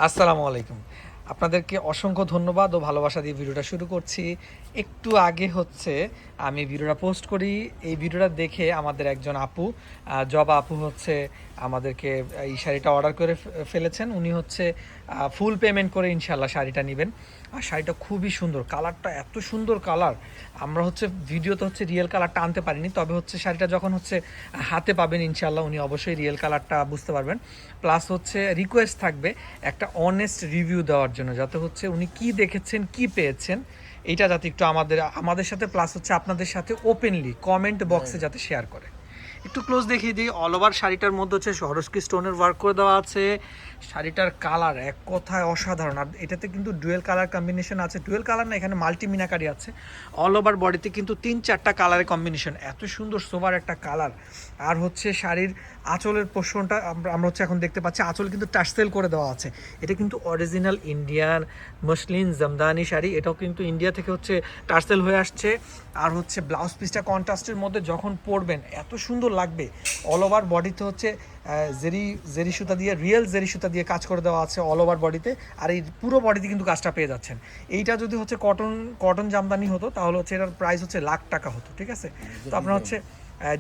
আসসালামু আলাইকুম। আপনাদেরকে অসংখ্য ধন্যবাদ ও ভালোবাসা দিয়ে ভিডিওটা শুরু করছি। একটু আগে হচ্ছে আমি ভিডিওটা পোস্ট করি। এই ভিডিওটা দেখে আমাদের একজন আপু, জবা আপু হচ্ছে আমাদেরকে এই শাড়িটা অর্ডার করে ফেলেছেন। উনি হচ্ছে ফুল পেমেন্ট করে ইনশাআল্লাহ শাড়িটা নিবেন। আর শাড়িটা খুবই সুন্দর, কালারটা এত সুন্দর কালার। আমরা হচ্ছে ভিডিওতে হচ্ছে রিয়েল কালারটা আনতে পারিনি, তবে হচ্ছে শাড়িটা যখন হচ্ছে হাতে পাবেন ইনশাআল্লাহ উনি অবশ্যই রিয়েল কালারটা বুঝতে পারবেন। প্লাস হচ্ছে রিকোয়েস্ট থাকবে একটা অনেস্ট রিভিউ দেওয়ার জন্য, যাতে হচ্ছে উনি কি দেখেছেন কি পেয়েছেন এইটা যাতে একটু আমাদের সাথে, প্লাস হচ্ছে আপনাদের সাথে ওপেনলি কমেন্ট বক্সে যাতে শেয়ার করে। একটু ক্লোজ দেখিয়ে দিই। অল ওভার শাড়িটার মধ্যে হচ্ছে সরস্কি স্টোনের ওয়ার্ক করে দেওয়া আছে। শাড়িটার কালার এক কথায় অসাধারণ। আর এটাতে কিন্তু ডুয়েল কালার কম্বিনেশন আছে, ডুয়েল কালার না, এখানে মাল্টি মিনাকারি আছে। অল ওভার বডিতে কিন্তু 3-4টা কালারের কম্বিনেশন, এত সুন্দর সোবার একটা কালার। আর হচ্ছে শাড়ির আঁচলের পোর্শনটা আমরা হচ্ছে এখন দেখতে পাচ্ছি আঁচল কিন্তু টার্সেল করে দেওয়া আছে। এটা কিন্তু original Indian muslin Jamdani sari, এটাও কিন্তু ইন্ডিয়া থেকে হচ্ছে টার্সেল হয়ে আসছে। আর হচ্ছে ব্লাউজ পিসটা কন্ট্রাস্টের মধ্যে যখন পরবেন এত সুন্দর লাগবে। অল ওভার বডিতে হচ্ছে জেরি সুতা দিয়ে, রিয়েল জেরি সুতা দিয়ে কাজ করে দেওয়া আছে অল ওভার বডিতে। আর এই পুরো বডিতে কিন্তু কাজটা পেয়ে যাচ্ছেন। এইটা যদি হচ্ছে কটন জামদানি হতো তাহলে হচ্ছে এটার প্রাইস হচ্ছে লাখ টাকা হতো, ঠিক আছে? তো আপনার হচ্ছে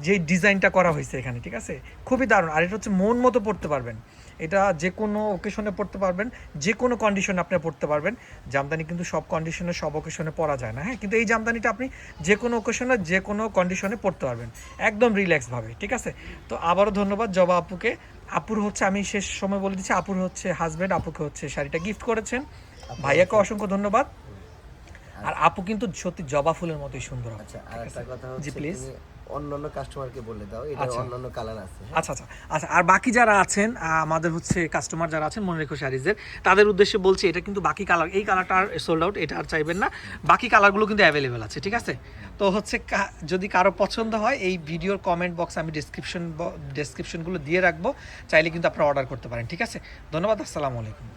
যে ডিজাইনটা করা হয়েছে এখানে, ঠিক আছে, খুবই দারুণ। আর এটা হচ্ছে মন মতো পড়তে পারবেন, এটা যে কোনো ওকেশনে পড়তে পারবেন, যে কোনো কন্ডিশনে আপনি পড়তে পারবেন। জামদানি কিন্তু সব কন্ডিশনে সব ওকেশনে পরা যায় না, হ্যাঁ, কিন্তু এই জামদানিটা আপনি যে কোনো ওকেশনে যে কোনো কন্ডিশনে পড়তে পারবেন একদম রিল্যাক্সভাবে, ঠিক আছে? তো আবারও ধন্যবাদ জবা আপুকে। আপুর হচ্ছে আমি শেষ সময় বলে দিচ্ছি, আপুর হচ্ছে হাজব্যান্ড আপুকে হচ্ছে শাড়িটা গিফট করেছেন। ভাইয়াকে অসংখ্য ধন্যবাদ। আর আপু কিন্তু সত্যি জবা ফুলের মতোই সুন্দর আপু। আচ্ছা, আর একটা কথা জি হচ্ছে প্লিজ। তুমি অন্যান্য কাস্টমারকে বলে দাও এটা আচ্ছা অন্যান্য কালার আছে, হ্যাঁ? আচ্ছা আচ্ছা আচ্ছা। আর বাকি যারা আছেন, আমাদের হচ্ছে কাস্টমার যারা আছেন মনে রেখো শাড়িজের, তাদের উদ্দেশ্যে বলছি এটা কিন্তু বাকি কালার, এই কালারটা আর সোল্ড আউট, এটা আর চাইবেন না। বাকি কালারগুলো কিন্তু অ্যাভেলেবেল আছে, ঠিক আছে? তো হচ্ছে যদি কারো পছন্দ হয় এই ভিডিওর কমেন্ট বক্সে আমি ডেসক্রিপশনগুলো দিয়ে রাখবো, চাইলে কিন্তু আপনারা অর্ডার করতে পারেন, ঠিক আছে? ধন্যবাদ, আসসালামু আলাইকুম।